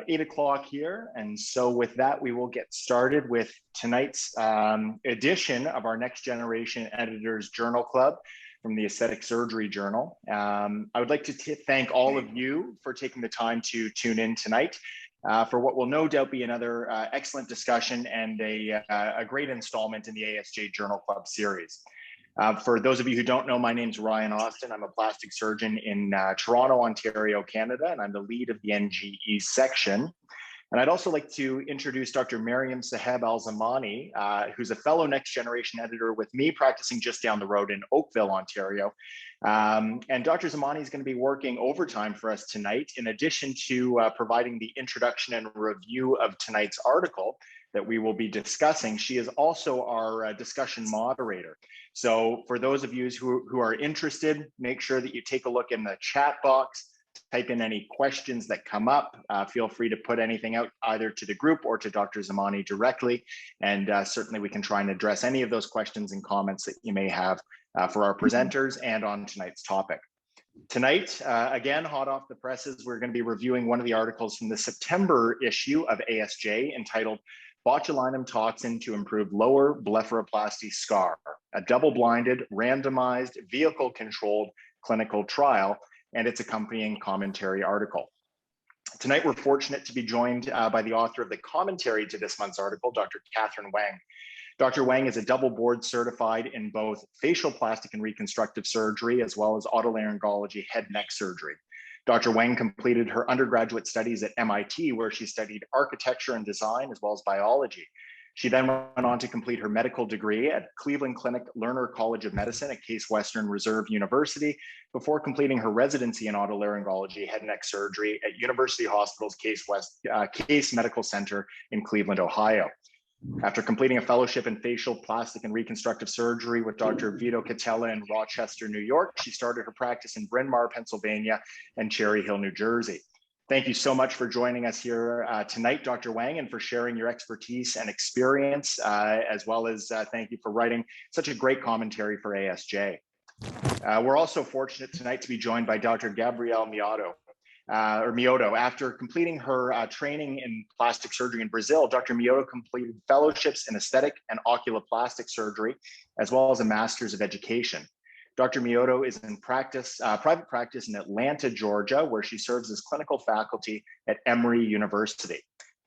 8 o'clock here. And so with that, we will get started with tonight's edition of our Next Generation Editors Journal Club from the Aesthetic Surgery Journal. I would like to thank all of you for taking the time to tune in tonight for what will no doubt be another excellent discussion and a great installment in the ASJ Journal Club series. For those of you who don't know, my name's Ryan Austin. I'm a plastic surgeon in Toronto, Ontario, Canada, and I'm the lead of the NGE section. And I'd also like to introduce Dr. Maryam Zamani, who's a fellow Next Generation editor with me, practicing just down the road in Oakville, Ontario. And Dr. Zamani is going to be working overtime for us tonight, in addition to providing the introduction and review of tonight's article that we will be discussing. She is also our discussion moderator. So for those of you who are interested, make sure that you take a look in the chat box, type in any questions that come up. Feel free to put anything out either to the group or to Dr. Zamani directly. And certainly we can try and address any of those questions and comments that you may have for our presenters and on tonight's topic. Tonight, again, hot off the presses, we're going to be reviewing one of the articles from the September issue of ASJ entitled Botulinum Toxin to Improve Lower Blepharoplasty Scar, a double-blinded, randomized, vehicle-controlled clinical trial, and its accompanying commentary article. Tonight, we're fortunate to be joined by the author of the commentary to this month's article, Dr. Catherine Wang. Dr. Wang is a double board certified in both facial plastic and reconstructive surgery, as well as otolaryngology head neck surgery. Dr. Wang completed her undergraduate studies at MIT, where she studied architecture and design, as well as biology. She then went on to complete her medical degree at Cleveland Clinic Lerner College of Medicine at Case Western Reserve University, before completing her residency in otolaryngology head and neck surgery at University Hospital's Case Medical Center in Cleveland, Ohio. After completing a fellowship in facial plastic and reconstructive surgery with Dr. Vito Catella in Rochester, New York, she started her practice in Bryn Mawr, Pennsylvania, and Cherry Hill, New Jersey. Thank you so much for joining us here tonight, Dr. Wang, and for sharing your expertise and experience, as well as thank you for writing such a great commentary for ASJ. We're also fortunate tonight to be joined by Dr. Gabriele Miotto. After completing her training in plastic surgery in Brazil, Dr. Miotto completed fellowships in aesthetic and oculoplastic surgery, as well as a master's of education. Dr. Miotto is in private practice in Atlanta, Georgia, where she serves as clinical faculty at Emory University.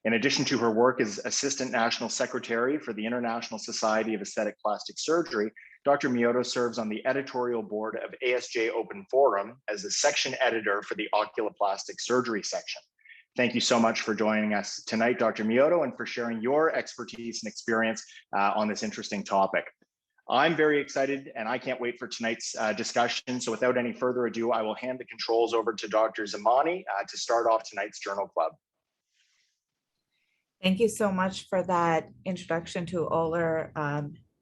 In addition to her work as Assistant National Secretary for the International Society of Aesthetic Plastic Surgery, Dr. Miotto serves on the editorial board of ASJ Open Forum as the section editor for the oculoplastic surgery section. Thank you so much for joining us tonight, Dr. Miotto, and for sharing your expertise and experience on this interesting topic. I'm very excited and I can't wait for tonight's discussion. So without any further ado, I will hand the controls over to Dr. Zamani to start off tonight's Journal Club. Thank you so much for that introduction to all our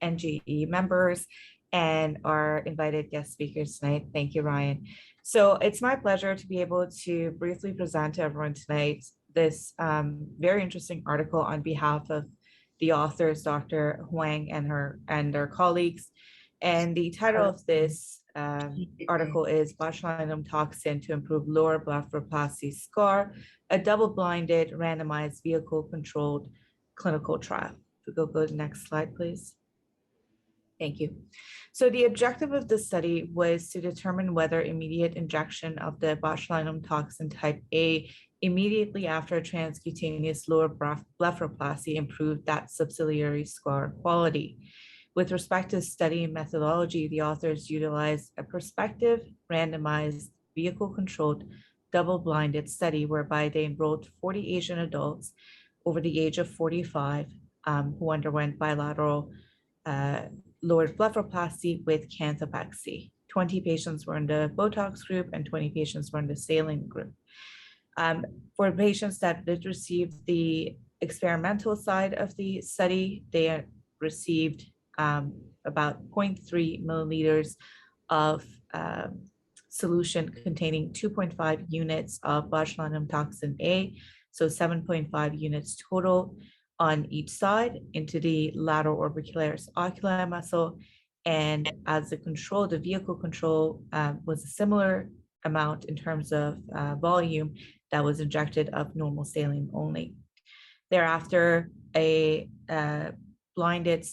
NGE members and our invited guest speakers tonight. Thank you, Ryan. So it's my pleasure to be able to briefly present to everyone tonight this very interesting article on behalf of the authors, Dr. Wang and their colleagues. And the title of this article is Botulinum Toxin to Improve Lower Blepharoplasty Scar, a double-blinded, randomized, vehicle-controlled clinical trial. If we go to the next slide, please. Thank you. So the objective of the study was to determine whether immediate injection of the botulinum toxin type A immediately after transcutaneous lower blepharoplasty improved that subciliary scar quality. With respect to study methodology, the authors utilized a prospective, randomized, vehicle-controlled, double-blinded study whereby they enrolled 40 Asian adults over the age of 45 who underwent bilateral lowered blepharoplasty with canthopexy. 20 patients were in the Botox group and 20 patients were in the saline group. For patients that did receive the experimental side of the study, they received about 0.3 milliliters of solution containing 2.5 units of botulinum toxin A, so 7.5 units total on each side into the lateral orbicularis oculi muscle. And as the control, the vehicle control was a similar amount in terms of volume that was injected of normal saline only. Thereafter, a blinded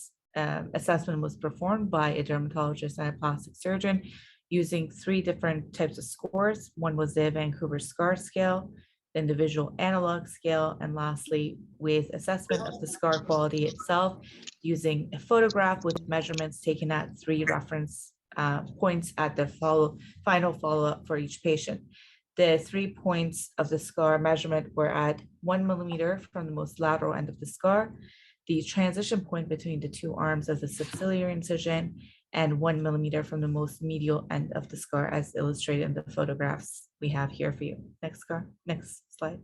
assessment was performed by a dermatologist and a plastic surgeon using 3 different types of scores. One was the Vancouver Scar Scale, then the visual analog scale, and lastly, with assessment of the scar quality itself using a photograph with measurements taken at 3 reference points at the final follow-up for each patient. The 3 points of the scar measurement were at 1 millimeter from the most lateral end of the scar, the transition point between the 2 arms of the subciliary incision, and 1 millimeter from the most medial end of the scar, as illustrated in the photographs we have here for you. Next slide.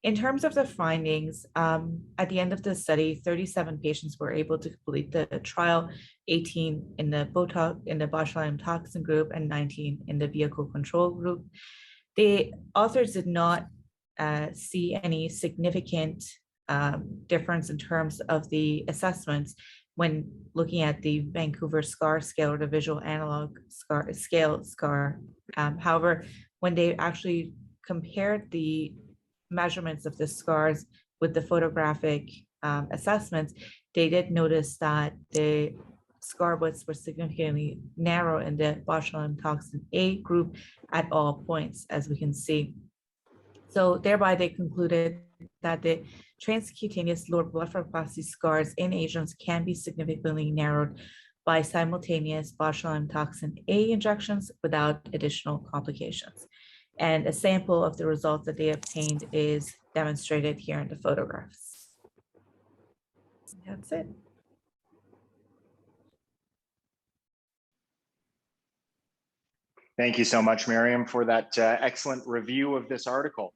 In terms of the findings, at the end of the study, 37 patients were able to complete the trial, 18 in the botulinum toxin group and 19 in the vehicle control group. The authors did not see any significant difference in terms of the assessments when looking at the Vancouver Scar Scale or the visual analog scar. However, when they actually compared the measurements of the scars with the photographic assessments, they did notice that the scar widths were significantly narrow in the botulinum toxin A group at all points, as we can see. So thereby they concluded that the transcutaneous lower blepharoplasty scars in Asians can be significantly narrowed by simultaneous botulinum toxin A injections without additional complications. And a sample of the results that they obtained is demonstrated here in the photographs. That's it. Thank you so much, Maryam, for that excellent review of this article.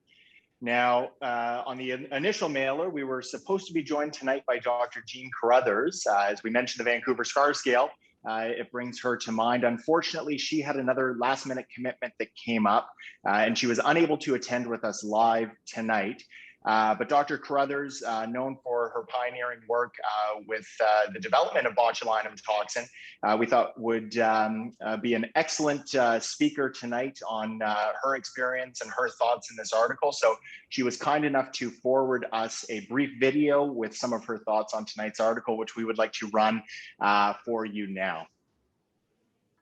Now, on the initial mailer, we were supposed to be joined tonight by Dr. Jean Carruthers. As we mentioned, the Vancouver Scar Scale, it brings her to mind. Unfortunately, she had another last-minute commitment that came up, and she was unable to attend with us live tonight. But Dr. Carruthers, known for her pioneering work with the development of botulinum toxin, we thought would be an excellent speaker tonight on her experience and her thoughts in this article. So she was kind enough to forward us a brief video with some of her thoughts on tonight's article, which we would like to run for you now.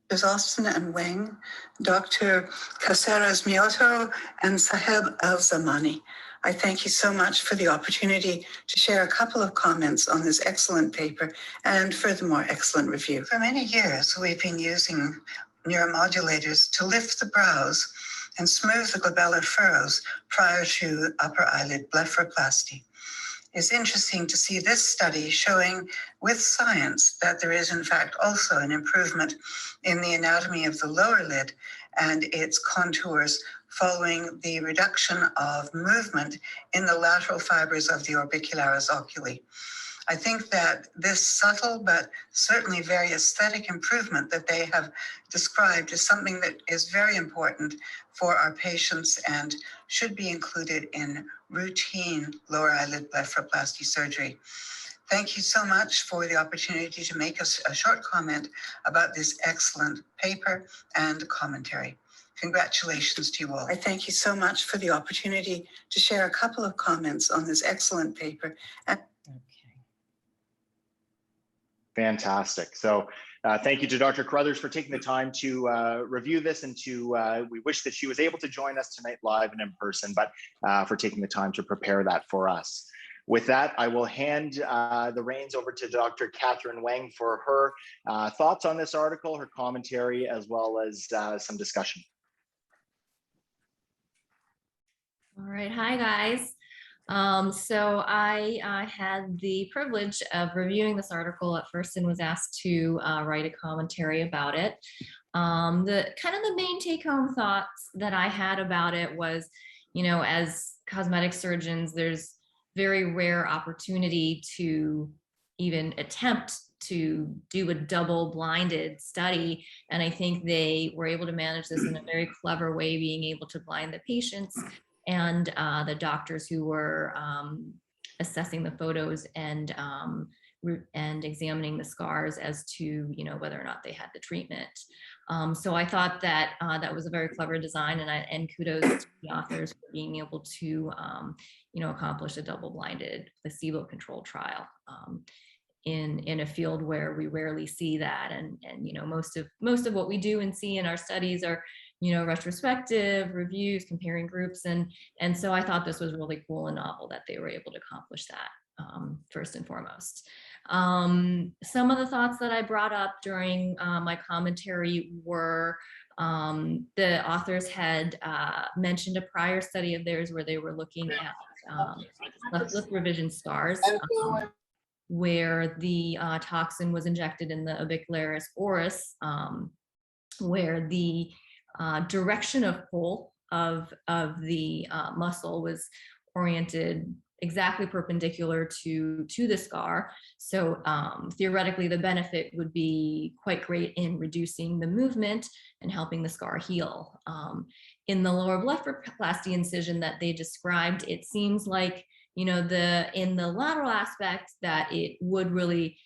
Drs. Austin and Weng, Dr. Cáceres, Miotto, and Saheb Al-Zamani. I thank you so much for the opportunity to share a couple of comments on this excellent paper and furthermore excellent review. For many years, we've been using neuromodulators to lift the brows and smooth the glabellar furrows prior to upper eyelid blepharoplasty. It's interesting to see this study showing with science that there is in fact also an improvement in the anatomy of the lower lid and its contours following the reduction of movement in the lateral fibers of the orbicularis oculi. I think that this subtle but certainly very aesthetic improvement that they have described is something that is very important for our patients and should be included in routine lower eyelid blepharoplasty surgery. Thank you so much for the opportunity to make a short comment about this excellent paper and commentary. Congratulations to you all. I thank you so much for the opportunity to share a couple of comments on this excellent paper. Fantastic. So thank you to Dr. Carruthers for taking the time to review this, and we wish that she was able to join us tonight live and in person, but for taking the time to prepare that for us. With that, I will hand the reins over to Dr. Catherine Wang for her thoughts on this article, her commentary, as well as some discussion. All right, hi guys. So I had the privilege of reviewing this article at first and was asked to write a commentary about it. The main take-home thoughts that I had about it was, you know, as cosmetic surgeons, there's very rare opportunity to even attempt to do a double-blinded study, and I think they were able to manage this in a very clever way, being able to blind the patients and the doctors who were assessing the photos and and examining the scars as to, whether or not they had the treatment. So I thought that that was a very clever design, and kudos to the authors for being able to, accomplish a double-blinded placebo-controlled trial in a field where we rarely see that. And most of what we do and see in our studies are, retrospective reviews, comparing groups. And so I thought this was really cool and novel that they were able to accomplish that, first and foremost. Some of the thoughts that I brought up during my commentary were the authors had mentioned a prior study of theirs where they were looking at left lip revision scars, where the toxin was injected in the orbicularis oris, where the direction of pull of the muscle was oriented exactly perpendicular to the scar. So theoretically, the benefit would be quite great in reducing the movement and helping the scar heal. In the lower blepharoplasty incision that they described, it seems like, in the lateral aspect that it would really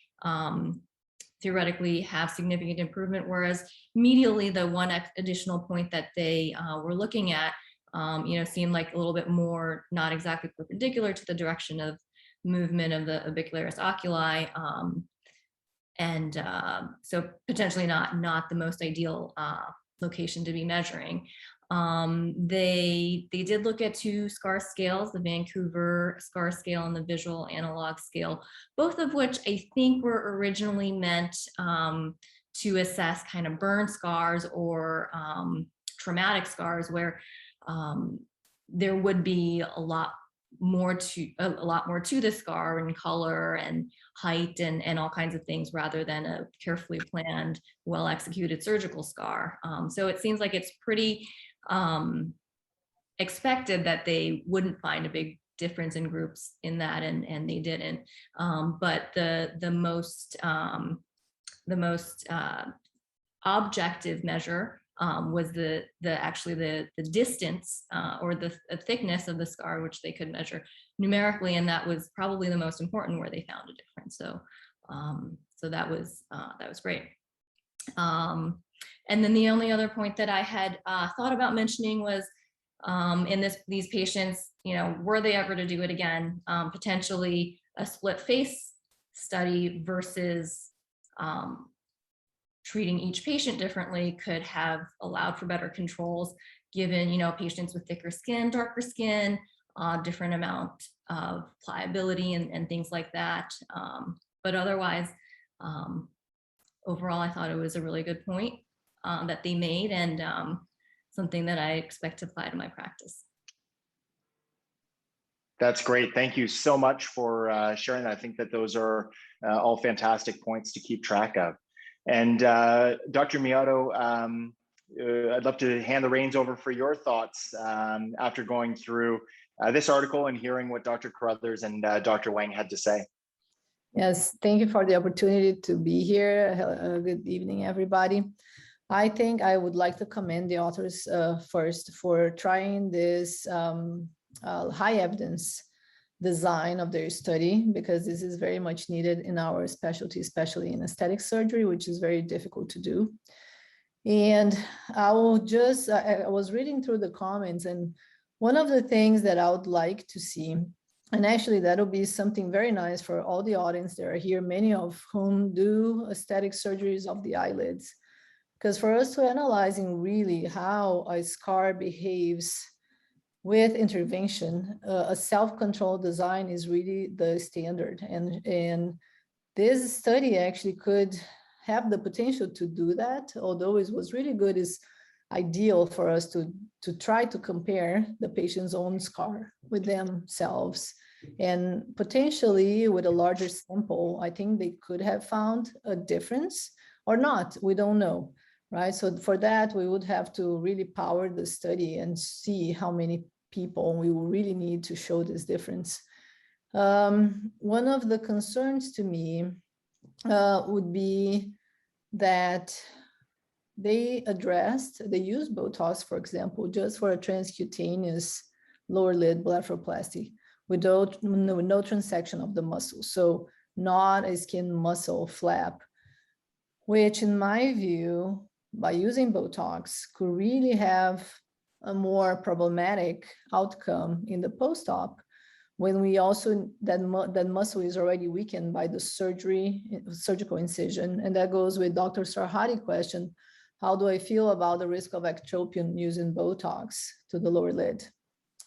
theoretically have significant improvement, whereas medially, the one additional point that they were looking at, seemed like a little bit more not exactly perpendicular to the direction of movement of the orbicularis oculi, and so potentially not the most ideal location to be measuring. They did look at two scar scales, the Vancouver scar scale and the visual analog scale, both of which I think were originally meant to assess kind of burn scars or traumatic scars, where there would be a lot more to the scar and color and height and all kinds of things, rather than a carefully planned, well executed surgical scar. So it seems like it's pretty expected that they wouldn't find a big difference in groups in that, and they didn't. But the most objective measure was actually the distance or the thickness of the scar, which they could measure numerically, and that was probably the most important, where they found a difference. So so that was great. And then the only other point that I had thought about mentioning was in these patients, were they ever to do it again, potentially a split face study versus treating each patient differently could have allowed for better controls, given, patients with thicker skin, darker skin, different amount of pliability and things like that. But otherwise, overall, I thought it was a really good point that they made, and something that I expect to apply to my practice. That's great. Thank you so much for sharing that. I think that those are all fantastic points to keep track of. And Dr. Miotto, I'd love to hand the reins over for your thoughts after going through this article and hearing what Dr. Carruthers and Dr. Wang had to say. Yes, thank you for the opportunity to be here. Good evening, everybody. I think I would like to commend the authors first for trying this high evidence design of their study, because this is very much needed in our specialty, especially in aesthetic surgery, which is very difficult to do. And I was reading through the comments, and one of the things that I would like to see, and actually that'll be something very nice for all the audience that are here, many of whom do aesthetic surgeries of the eyelids, because for us to analyzing really how a scar behaves with intervention, a self-controlled design is really the standard. And this study actually could have the potential to do that, although it was really good, is ideal for us to try to compare the patient's own scar with themselves. And potentially with a larger sample, I think they could have found a difference or not, we don't know, right? So for that, we would have to really power the study and see how many people we will really need to show this difference. One of the concerns to me would be that they use Botox, for example, just for a transcutaneous lower lid blepharoplasty without no transection of the muscle. So not a skin muscle flap, which in my view, by using Botox, could really have a more problematic outcome in the post-op when we also, that muscle is already weakened by the surgical incision. And that goes with Dr. Sarhadi's question, how do I feel about the risk of ectropion using Botox to the lower lid?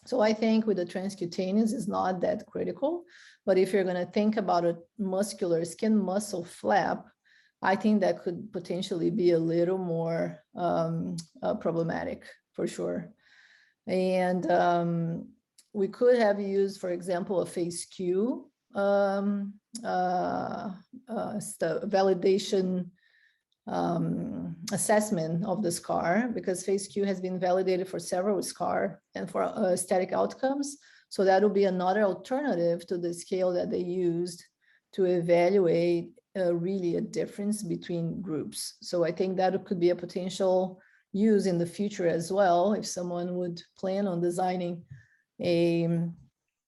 So I think with the transcutaneous is not that critical, but if you're gonna think about a muscular skin muscle flap, I think that could potentially be a little more problematic for sure. And we could have used, for example, a phase Q validation assessment of the scar, because phase Q has been validated for several scar and for aesthetic outcomes. So that will be another alternative to the scale that they used to evaluate really a difference between groups. So I think that could be a potential use in the future as well, if someone would plan on designing a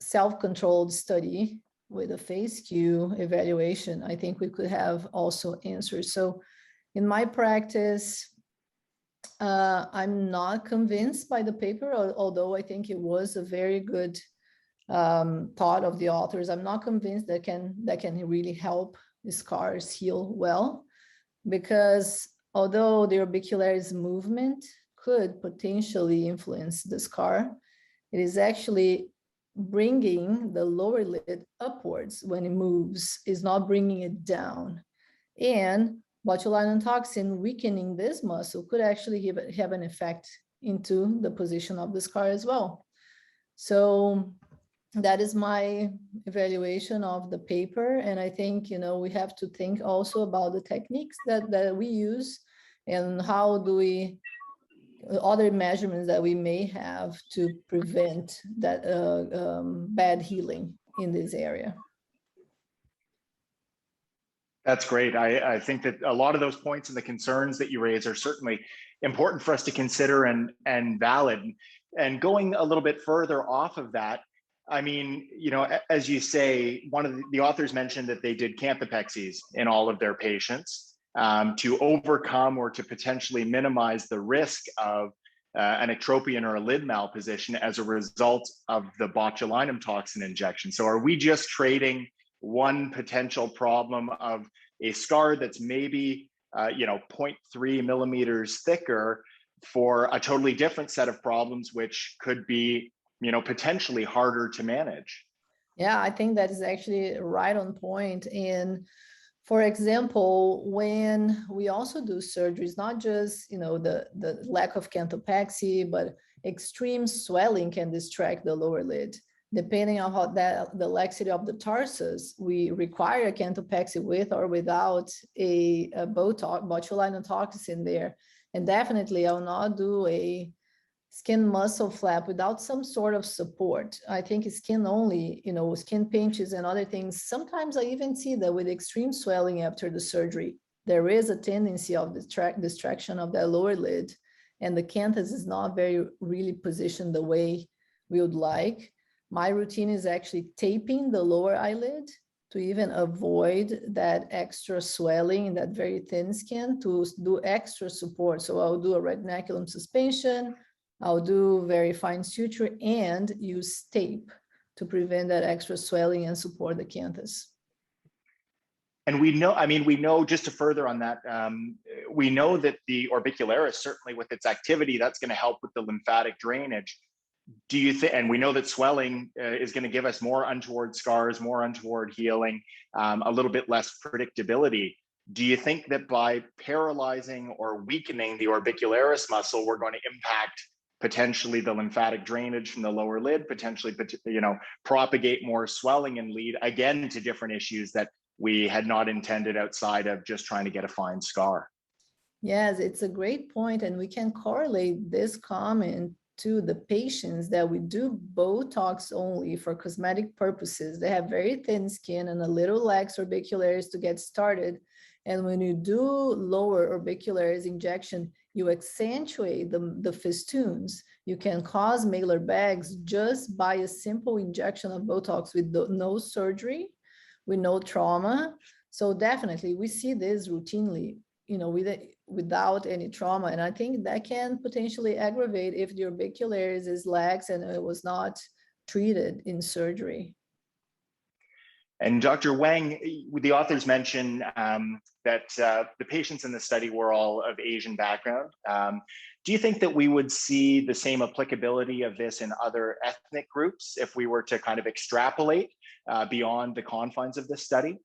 self-controlled study with a phase Q evaluation. I think we could have also answers. So in my practice, I'm not convinced by the paper, although I think it was a very good thought of the authors. I'm not convinced that can really help the scars heal well, because although the orbicularis movement could potentially influence the scar, it is actually bringing the lower lid upwards when it moves, is not bringing it down. And botulinum toxin weakening this muscle could actually have an effect into the position of the scar as well. So that is my evaluation of the paper. And I think, you know, we have to think also about the techniques that we use and how do we, other measurements that we may have to prevent that bad healing in this area. That's great. I think that a lot of those points and the concerns that you raise are certainly important for us to consider and valid. And going a little bit further off of that, I mean, you know, as you say, one of the authors mentioned that they did canthopexes in all of their patients to overcome or to potentially minimize the risk of an ectropion or a lid malposition as a result of the botulinum toxin injection. So are we just trading one potential problem of a scar that's maybe, you know, 0.3 millimeters thicker for a totally different set of problems, which could be, you know, potentially harder to manage? Yeah, I think that is actually right on point. And for example, when we also do surgeries, not just, you know, the lack of canthopexy, but extreme swelling can distract the lower lid. Depending on how the laxity of the tarsus, we require a canthopexy with or without a Botox, botulinum toxin there. And definitely I will not do a skin muscle flap without some sort of support. I think skin only, you know, skin pinches and other things. Sometimes I even see that with extreme swelling after the surgery, there is a tendency of distraction of that lower lid, and the canthus is not very really positioned the way we would like. My routine is actually taping the lower eyelid to even avoid that extra swelling in that very thin skin, to do extra support. So I'll do a retinaculum suspension, I'll do very fine suture, and use tape to prevent that extra swelling and support the canthus. And we know, I mean, we know, just to further on that, we know that the orbicularis, certainly with its activity, that's going to help with the lymphatic drainage. Do you think, and we know that swelling is going to give us more untoward scars, more untoward healing, a little bit less predictability. Do you think that by paralyzing or weakening the orbicularis muscle, we're going to impact potentially the lymphatic drainage from the lower lid, potentially, you know, propagate more swelling and lead again to different issues that we had not intended outside of just trying to get a fine scar? Yes, it's a great point, and we can correlate this comment to the patients that we do Botox only for cosmetic purposes. They have very thin skin and a little lax orbicularis to get started. And when you do lower orbicularis injection, you accentuate the festoons. You can cause malar bags just by a simple injection of Botox with no surgery, with no trauma. So definitely we see this routinely, without any trauma. And I think that can potentially aggravate if the orbicularis is lax and it was not treated in surgery. And Dr. Wang, the authors mention that the patients in the study were all of Asian background. Do you think that we would see the same applicability of this in other ethnic groups if we were to kind of extrapolate beyond the confines of this study?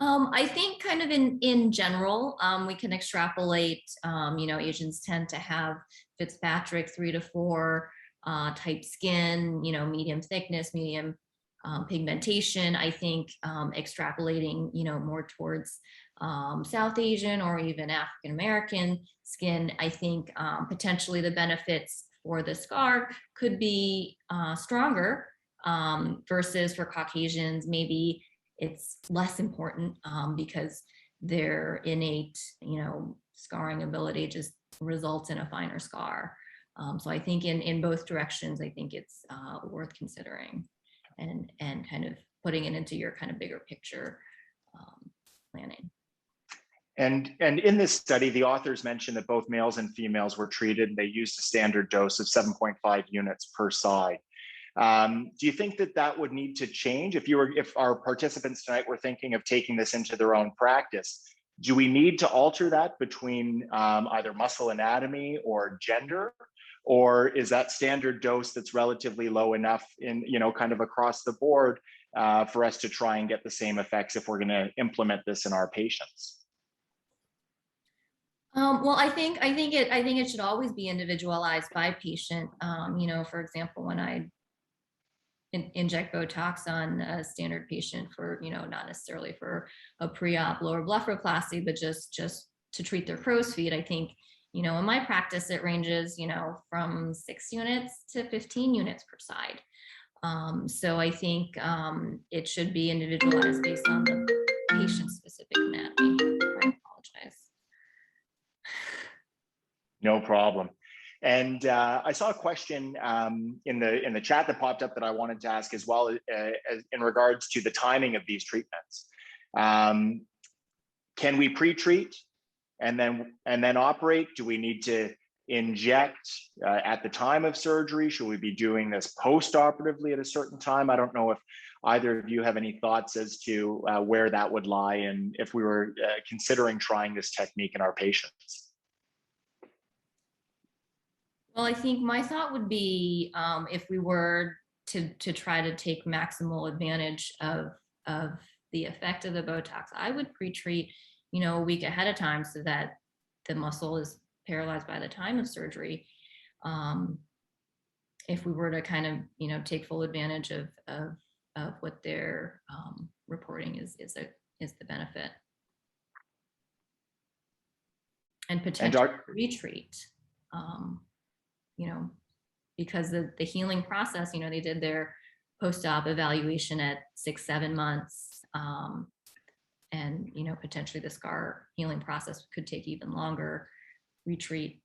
I think kind of in general, we can extrapolate, Asians tend to have Fitzpatrick 3 to 4 type skin, medium thickness, medium pigmentation. I think extrapolating, more towards South Asian or even African American skin, I think potentially the benefits for the scar could be stronger versus for Caucasians, maybe it's less important because their innate, scarring ability just results in a finer scar. So I think in both directions, I think it's worth considering and kind of putting it into your kind of bigger picture planning. And in this study, the authors mentioned that both males and females were treated. They used a standard dose of 7.5 units per side. Do you think that would need to change if our participants tonight were thinking of taking this into their own practice? Do we need to alter that between either muscle anatomy or gender? Or is that standard dose that's relatively low enough in, kind of across the board for us to try and get the same effects if we're going to implement this in our patients? Well, I think it should always be individualized by patient. For example, when I inject Botox on a standard patient for, not necessarily for a pre-op lower blepharoplasty, but just to treat their crow's feet, I think, in my practice, it ranges, from 6 units to 15 units per side. So I think it should be individualized based on the patient-specific anatomy. I apologize. No problem. And I saw a question in the chat that popped up that I wanted to ask as well, as in regards to the timing of these treatments. Can we pre-treat and then operate? Do we need to inject at the time of surgery? Should we be doing this post-operatively at a certain time? I don't know if either of you have any thoughts as to where that would lie and if we were considering trying this technique in our patients. Well, I think my thought would be if we were to try to take maximal advantage of the effect of the Botox, I would pre-treat, a week ahead of time so that the muscle is paralyzed by the time of surgery. If we were to kind of, take full advantage of what they're reporting is the benefit. And potentially retreat. Because the healing process, they did their post-op evaluation at 6-7 months. And, potentially the scar healing process could take even longer, retreat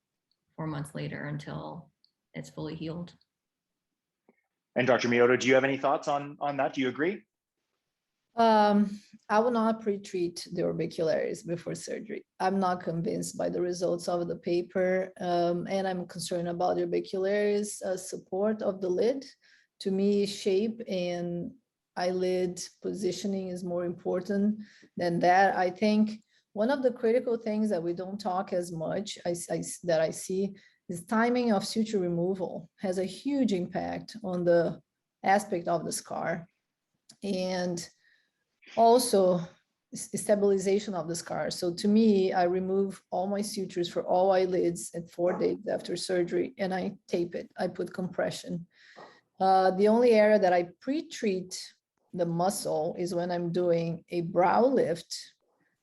4 months later until it's fully healed. And Dr. Miotto, do you have any thoughts on that? Do you agree? I will not pre-treat the orbicularis before surgery. I'm not convinced by the results of the paper, and I'm concerned about the orbicularis support of the lid. To me, shape and eyelid positioning is more important than that. I think one of the critical things that we don't talk as much that I see is timing of suture removal has a huge impact on the aspect of the scar. And also stabilization of the scar. So to me, I remove all my sutures for all eyelids at 4 days after surgery, and I tape it. I put compression. The only area that I pre-treat the muscle is when I'm doing a brow lift.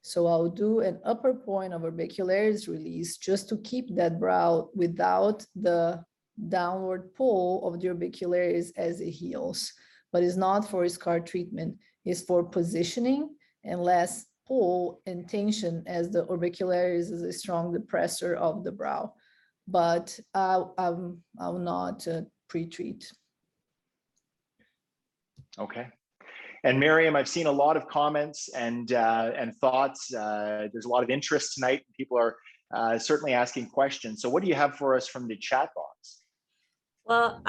So I'll do an upper point of orbicularis release just to keep that brow without the downward pull of the orbicularis as it heals. But it's not for scar treatment. Is for positioning and less pull and tension as the orbicularis is a strong depressor of the brow. But I'll not pre-treat. Okay. And Maryam, I've seen a lot of comments and thoughts. There's a lot of interest tonight. People are certainly asking questions. So what do you have for us from the chat box? Well,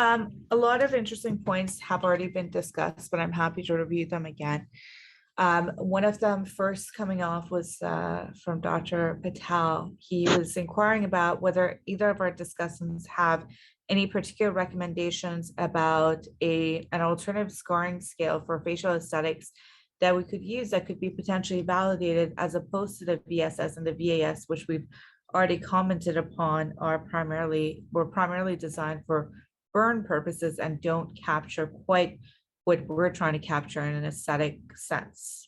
a lot of interesting points have already been discussed, but I'm happy to review them again. One of them first coming off was from Dr. Patel. He was inquiring about whether either of our discussants have any particular recommendations about an alternative scoring scale for facial aesthetics that we could use that could be potentially validated, as opposed to the VSS and the VAS, which we've already commented upon were primarily designed for burn purposes and don't capture quite what we're trying to capture in an aesthetic sense.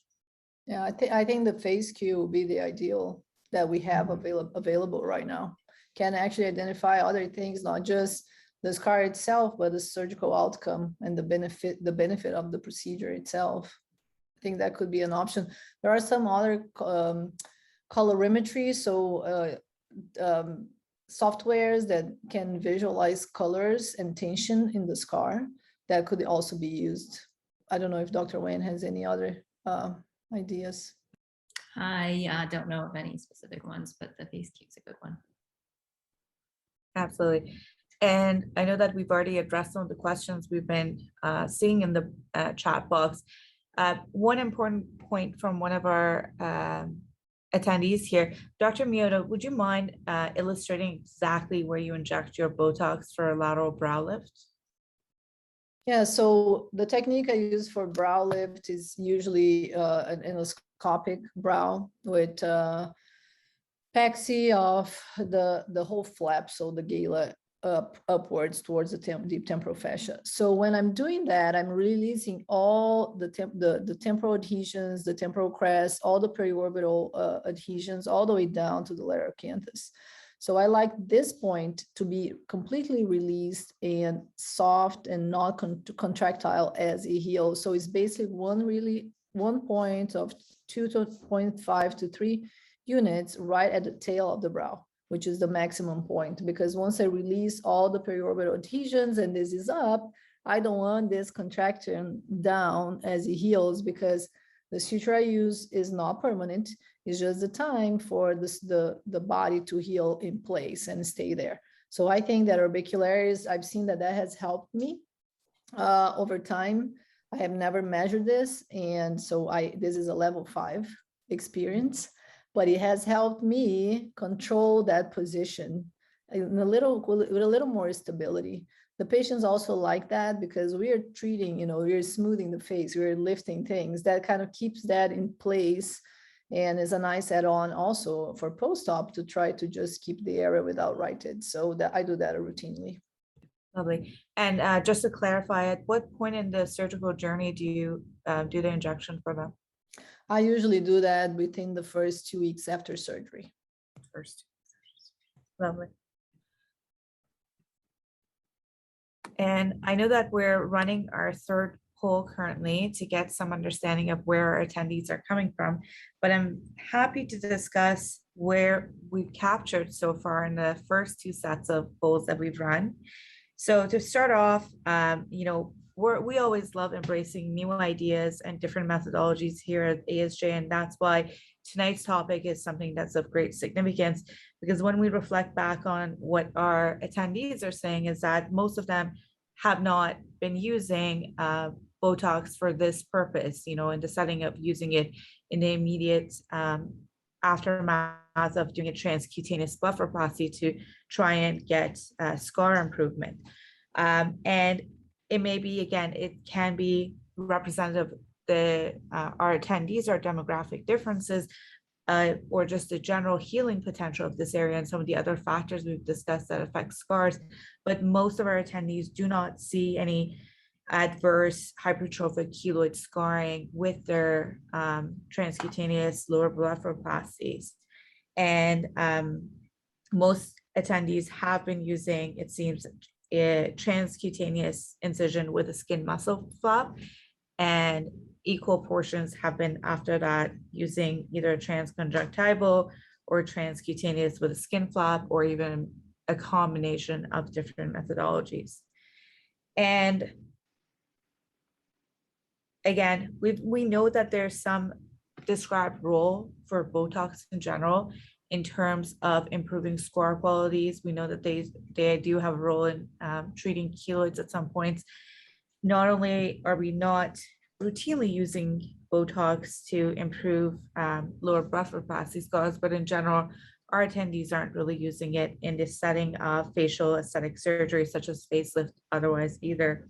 Yeah, I think the phase Q will be the ideal that we have available right now. Can actually identify other things, not just the scar itself, but the surgical outcome and the benefit of the procedure itself. I think that could be an option. There are some other colorimetry, so softwares that can visualize colors and tension in the scar that could also be used. I don't know if Dr. Wang has any other ideas. I don't know of any specific ones, but the phase Q is a good one. Absolutely. And I know that we've already addressed some of the questions we've been seeing in the chat box. One important point from one of our attendees here, Dr. Miotto, would you mind illustrating exactly where you inject your Botox for a lateral brow lift? Yeah, so the technique I use for brow lift is usually an endoscopic brow with pexy of the whole flap, so the gala upwards towards the deep temporal fascia. So when I'm doing that, I'm releasing all the temporal adhesions, the temporal crest, all the periorbital adhesions, all the way down to the lateral canthus. So I like this point to be completely released and soft and not contractile as it heals. So it's basically one point of 2.5 to 3 units right at the tail of the brow, which is the maximum point, because once I release all the periorbital adhesions and this is up, I don't want this contraction down as it heals, because the suture I use is not permanent. It's just the time for the body to heal in place and stay there. So I think that orbicularis, I've seen that has helped me over time. I have never measured this, and so this is a level 5 experience, but it has helped me control that position with a little more stability. The patients also like that, because we are treating, we're smoothing the face, we're lifting things that kind of keeps that in place, and is a nice add-on also for post-op to try to just keep the area without righted. So that I do that routinely. Lovely. And just to clarify, at what point in the surgical journey do you do the injection for them? I usually do that within the first 2 weeks after surgery. Lovely. And I know that we're running our third poll currently to get some understanding of where our attendees are coming from, but I'm happy to discuss where we've captured so far in the first 2 sets of polls that we've run. So to start off, we always love embracing new ideas and different methodologies here at ASJ, and that's why tonight's topic is something that's of great significance, because when we reflect back on what our attendees are saying is that most of them have not been using Botox for this purpose, in the setting of using it in the immediate aftermath of doing a transcutaneous blepharoplasty to try and get scar improvement. And it may be, again, it can be representative of our attendees, our demographic differences, or just the general healing potential of this area and some of the other factors we've discussed that affect scars. But most of our attendees do not see any adverse hypertrophic keloid scarring with their transcutaneous lower blepharoplasties. And most attendees have been using, it seems, a transcutaneous incision with a skin muscle flap, and equal portions have been after that using either transconjunctival or transcutaneous with a skin flap, or even a combination of different methodologies. And again, we know that there's some described role for Botox in general in terms of improving scar qualities. We know that they do have a role in treating keloids at some points. Not only are we not routinely using Botox to improve lower blepharoplasty scars, but in general, our attendees aren't really using it in the setting of facial aesthetic surgery, such as facelift, otherwise either.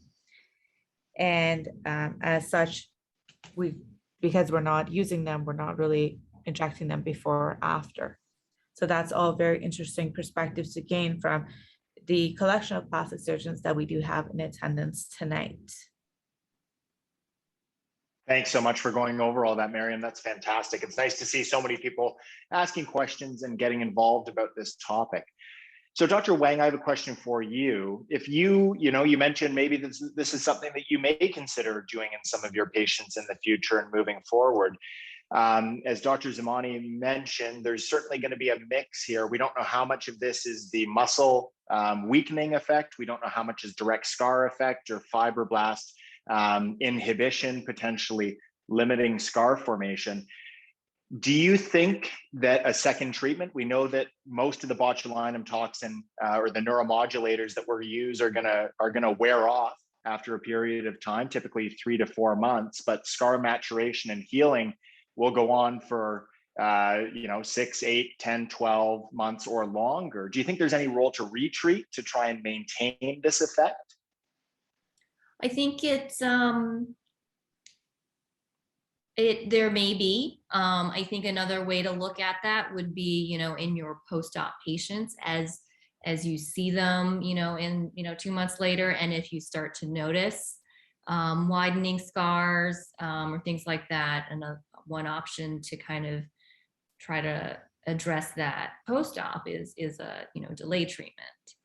And as such, because we're not using them, we're not really injecting them before or after. So that's all very interesting perspectives to gain from the collection of plastic surgeons that we do have in attendance tonight. Thanks so much for going over all that, Maryam. That's fantastic. It's nice to see so many people asking questions and getting involved about this topic. So Dr. Wang, I have a question for you. If you mentioned maybe this is something that you may consider doing in some of your patients in the future and moving forward. As Dr. Zamani mentioned, there's certainly going to be a mix here. We don't know how much of this is the muscle weakening effect. We don't know how much is direct scar effect or fibroblast inhibition, potentially limiting scar formation. Do you think that a second treatment, we know that most of the botulinum toxin or the neuromodulators that we use are gonna wear off after a period of time, typically 3 to 4 months, but scar maturation and healing will go on for 6, 8, 10, 12 months or longer. Do you think there's any role to retreat to try and maintain this effect? I think it's there may be. I think another way to look at that would be, in your post-op patients as you see them, in 2 months later, and if you start to notice widening scars or things like that, and one option to kind of try to address that post-op is a delay treatment,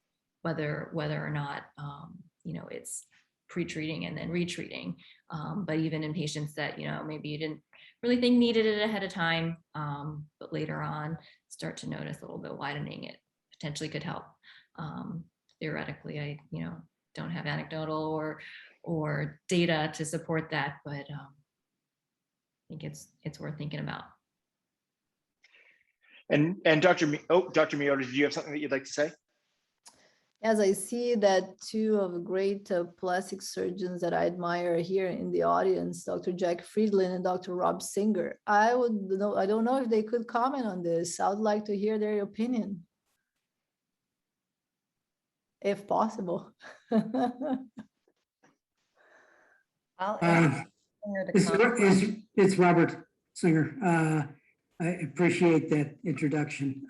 whether or not it's pre-treating and then retreating. But even in patients that, maybe you didn't really think needed it ahead of time, but later on start to notice a little bit widening, it potentially could help. Theoretically, I, don't have anecdotal or data to support that, but I think it's worth thinking about. And Dr. Miotto, did you have something that you'd like to say? As I see that two of the great plastic surgeons that I admire here in the audience, Dr. Jack Friedland and Dr. Rob Singer, I don't know if they could comment on this. I would like to hear their opinion, if possible. It's Robert Singer. I appreciate that introduction.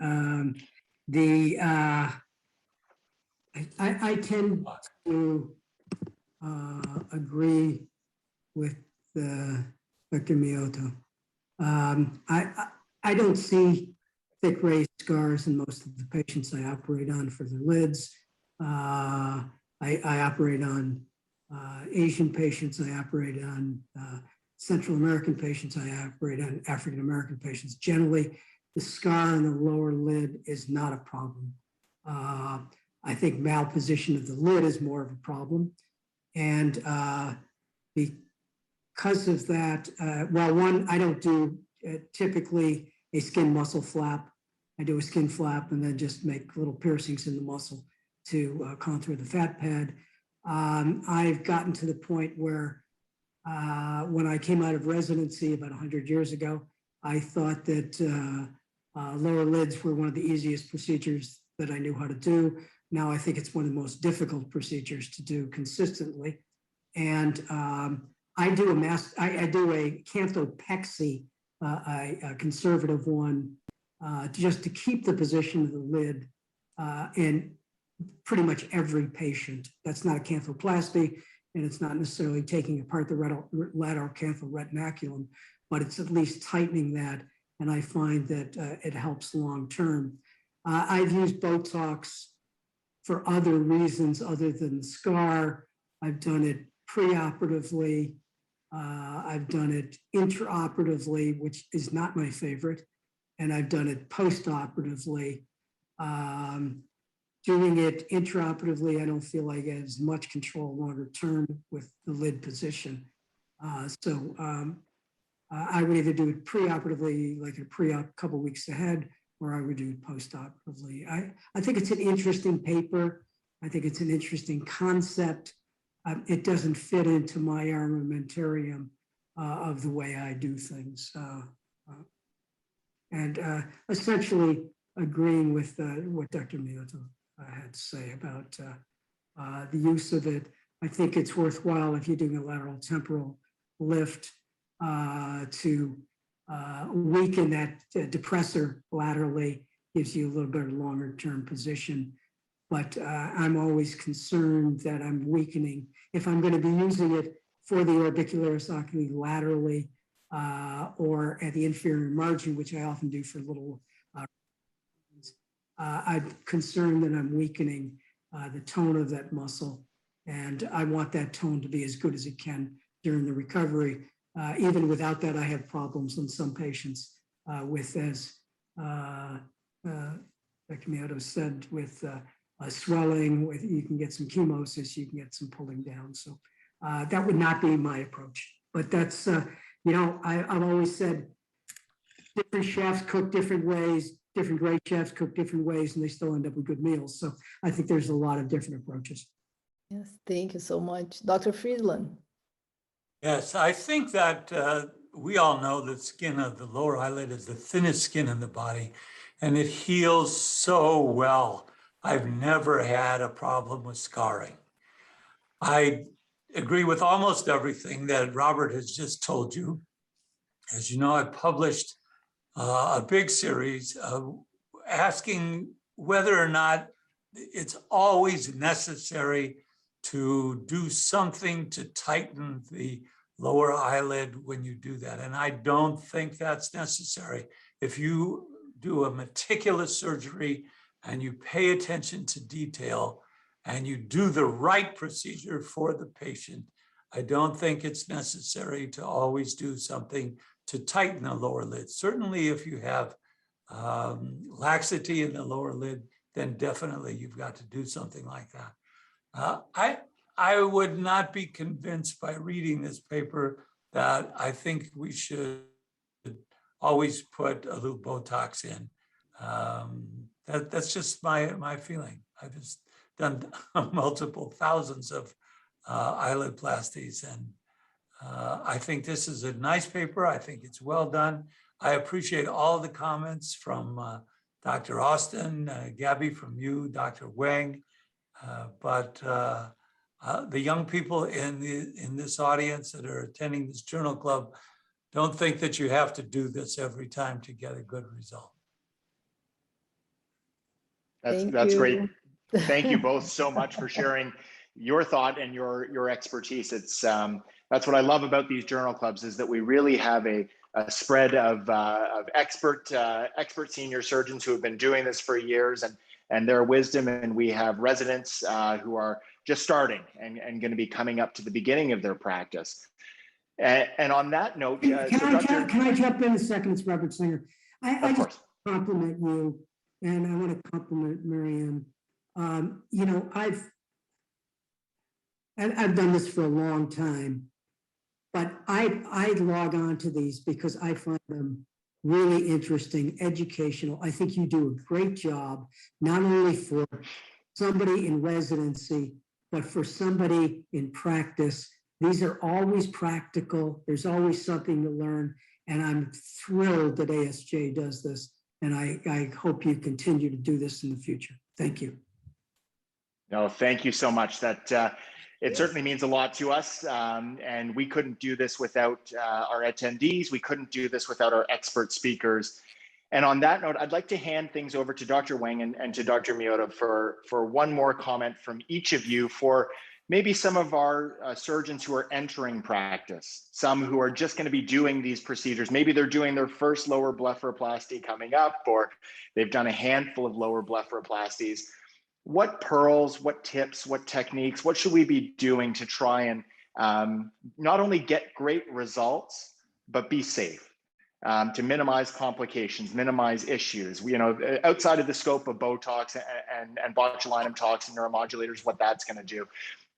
I tend to agree with Dr. Miotto. I don't see thick raised scars in most of the patients I operate on for the lids. I operate on Asian patients. I operate on Central American patients. I operate on African American patients. Generally, the scar in the lower lid is not a problem. I think malposition of the lid is more of a problem. And because of that, I don't do typically a skin muscle flap. I do a skin flap and then just make little piercings in the muscle to contour the fat pad. I've gotten to the point where when I came out of residency about 100 years ago, I thought that lower lids were one of the easiest procedures that I knew how to do. Now I think it's one of the most difficult procedures to do consistently. And I do a canthopexy, a conservative one, just to keep the position of the lid in pretty much every patient. That's not a canthoplasty, and it's not necessarily taking apart the lateral canthoreticulum, but it's at least tightening that. And I find that it helps long term. I've used Botox for other reasons other than the scar. I've done it preoperatively. I've done it intraoperatively, which is not my favorite. And I've done it postoperatively. Doing it intraoperatively, I don't feel like I have as much control longer term with the lid position. I would either do it preoperatively, like a pre-op couple weeks ahead, or I would do it postoperatively. I think it's an interesting paper. I think it's an interesting concept. It doesn't fit into my armamentarium of the way I do things. Essentially agreeing with what Dr. Miotto had to say about the use of it. I think it's worthwhile if you're doing a lateral temporal lift to weaken that depressor laterally, gives you a little bit of longer term position. But I'm always concerned that I'm weakening. If I'm going to be using it for the orbicularis oculi laterally or at the inferior margin, which I often do for little, I'm concerned that I'm weakening the tone of that muscle. And I want that tone to be as good as it can during the recovery. Even without that, I have problems in some patients with, as Dr. Miotto said, with swelling, with you can get some chemosis, you can get some pulling down. So that would not be my approach. But that's, I've always said different chefs cook different ways, different great chefs cook different ways, and they still end up with good meals. So I think there's a lot of different approaches. Yes, thank you so much. Dr. Friedland. Yes, I think that we all know the skin of the lower eyelid is the thinnest skin in the body, and it heals so well. I've never had a problem with scarring. I agree with almost everything that Robert has just told you. As you know, I published a big series asking whether or not it's always necessary to do something to tighten the lower eyelid when you do that. And I don't think that's necessary. If you do a meticulous surgery and you pay attention to detail and you do the right procedure for the patient, I don't think it's necessary to always do something to tighten the lower lid. Certainly if you have laxity in the lower lid, then definitely you've got to do something like that. I would not be convinced by reading this paper that I think we should always put a little Botox in. That's just my feeling. I've just done multiple thousands of eyelid plasties, and I think this is a nice paper. I think it's well done. I appreciate all the comments from Dr. Austin, Gabi, from you, Dr. Weng, but the young people in this audience that are attending this journal club, don't think that you have to do this every time to get a good result. That's great. Thank you both so much for sharing your thought and your expertise. It's that's what I love about these journal clubs, is that we really have a spread of expert senior surgeons who have been doing this for years and their wisdom, and we have residents who are just starting and going to be coming up to the beginning of their practice. And on that note, can I jump in a second? It's Robert Singer. I just compliment you, and I want to compliment Maryam. I've done this for a long time, but I log on to these because I find them really interesting, educational. I think you do a great job, not only for somebody in residency, but for somebody in practice. These are always practical. There's always something to learn. And I'm thrilled that ASJ does this. And I hope you continue to do this in the future. Thank you. No, thank you so much. That it certainly means a lot to us. And we couldn't do this without our attendees. We couldn't do this without our expert speakers. And on that note, I'd like to hand things over to Dr. Wang and to Dr. Miotto for one more comment from each of you for maybe some of our surgeons who are entering practice, some who are just going to be doing these procedures. Maybe they're doing their first lower blepharoplasty coming up, or they've done a handful of lower blepharoplasties. What pearls, what tips, what techniques, what should we be doing to try and not only get great results, but be safe? To minimize complications, minimize issues. Outside of the scope of Botox and botulinum toxin neuromodulators, what that's going to do.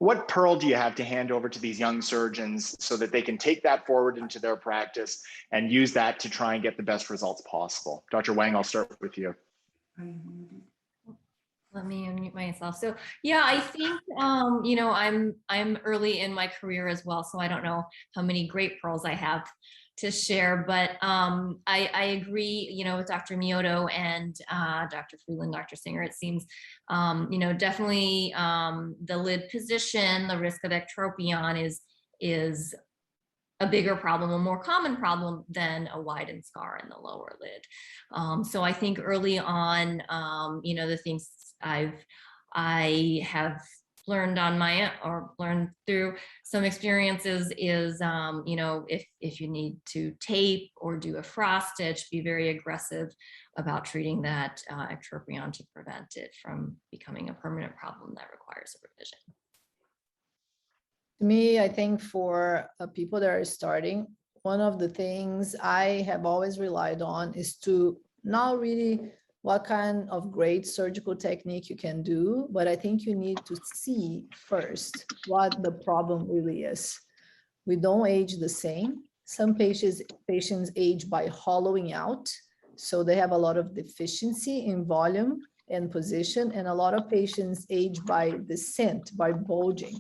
what pearl do you have to hand over to these young surgeons so that they can take that forward into their practice and use that to try and get the best results possible? Dr. Wang, I'll start with you. Let me unmute myself. So yeah, I think you know, I'm early in my career as well, so I don't know how many great pearls I have to share, but I agree, you know, with Dr. Miotto and Dr. Friedland, Dr. Singer. It seems, you know, definitely the lid position, the risk of ectropion is a bigger problem, a more common problem than a widened scar in the lower lid. So I think early on, you know, the things I have learned on my or learned through some experiences is, you know, if you need to tape or do a frost stitch, be very aggressive about treating that ectropion to prevent it from becoming a permanent problem that requires a revision. To me, I think for people that are starting, one of the things I have always relied on is to not really what kind of great surgical technique you can do, but I think you need to see first what the problem really is. We don't age the same. Some patients age by hollowing out, so they have a lot of deficiency in volume and position, and a lot of patients age by descent, by bulging.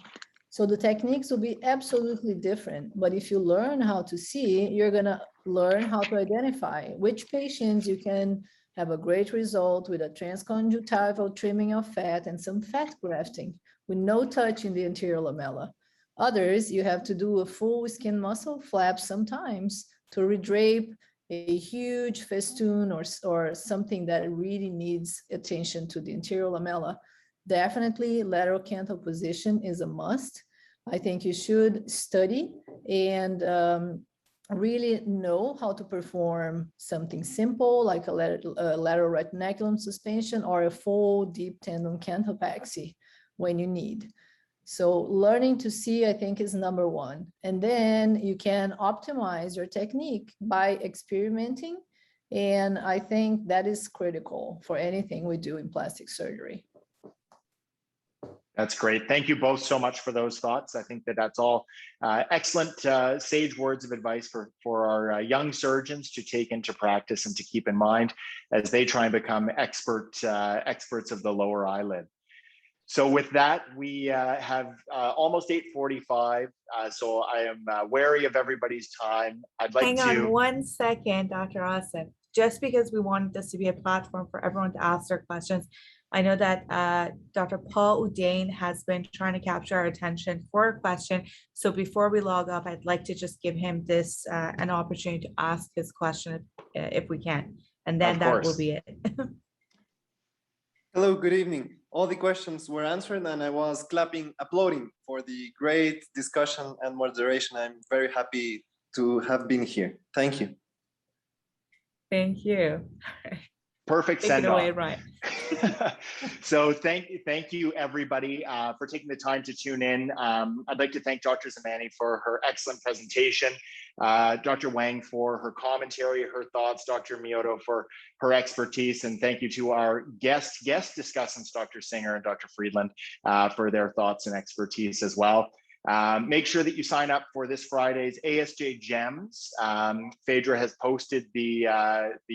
So the techniques will be absolutely different, but if you learn how to see, you're gonna learn how to identify which patients you can have a great result with a transconjunctival trimming of fat and some fat grafting with no touch in the anterior lamella. Others, you have to do a full skin muscle flap sometimes to redrape a huge festoon or something that really needs attention to the anterior lamella. Definitely lateral canthal position is a must. I think you should study and really know how to perform something simple like a lateral retinaculum suspension or a full deep tendon canthopexy when you need. So learning to see, I think, is number one. And then you can optimize your technique by experimenting. And I think that is critical for anything we do in plastic surgery. That's great. Thank you both so much for those thoughts. I think that that's all excellent sage words of advice for our young surgeons to take into practice and to keep in mind as they try and become experts of the lower eyelid. So with that, we have almost 8:45. So I am wary of everybody's time. I'd like Hang to— on 1 second, Dr. Austin. Just because we wanted this to be a platform for everyone to ask their questions, I know that Dr. Paul Udain has been trying to capture our attention for a question. So before we log off, I'd like to just give him this an opportunity to ask his question if we can, and then that will be it. Hello, good evening. All the questions were answered and I was clapping, applauding for the great discussion and moderation. I'm very happy to have been here. Thank you. Thank you. Perfect send Take it away, off. right. So thank you everybody for taking the time to tune in. I'd like to thank Dr. Zamani for her excellent presentation, Dr. Wang for her commentary, her thoughts, Dr. Miotto for her expertise, and thank you to our guest discussants, Dr. Singer and Dr. Friedland, for their thoughts and expertise as well. Make sure that you sign up for this Friday's ASJ Gems. Phaedra has posted the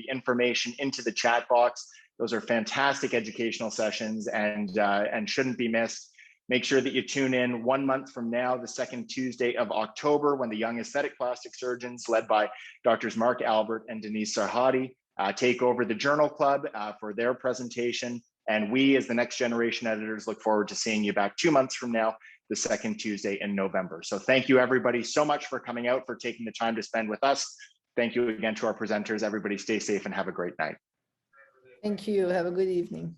information into the chat box. Those are fantastic educational sessions and shouldn't be missed. Make sure that you tune in 1 month from now, the second Tuesday of October, when the young aesthetic plastic surgeons led by Drs. Mark Albert and Denise Sarhadi take over the Journal Club for their presentation. And we, as the next generation editors, look forward to seeing you back 2 months from now, the second Tuesday in November. So thank you everybody so much for coming out, for taking the time to spend with us. Thank you again to our presenters. Everybody stay safe and have a great night. Thank you. Have a good evening.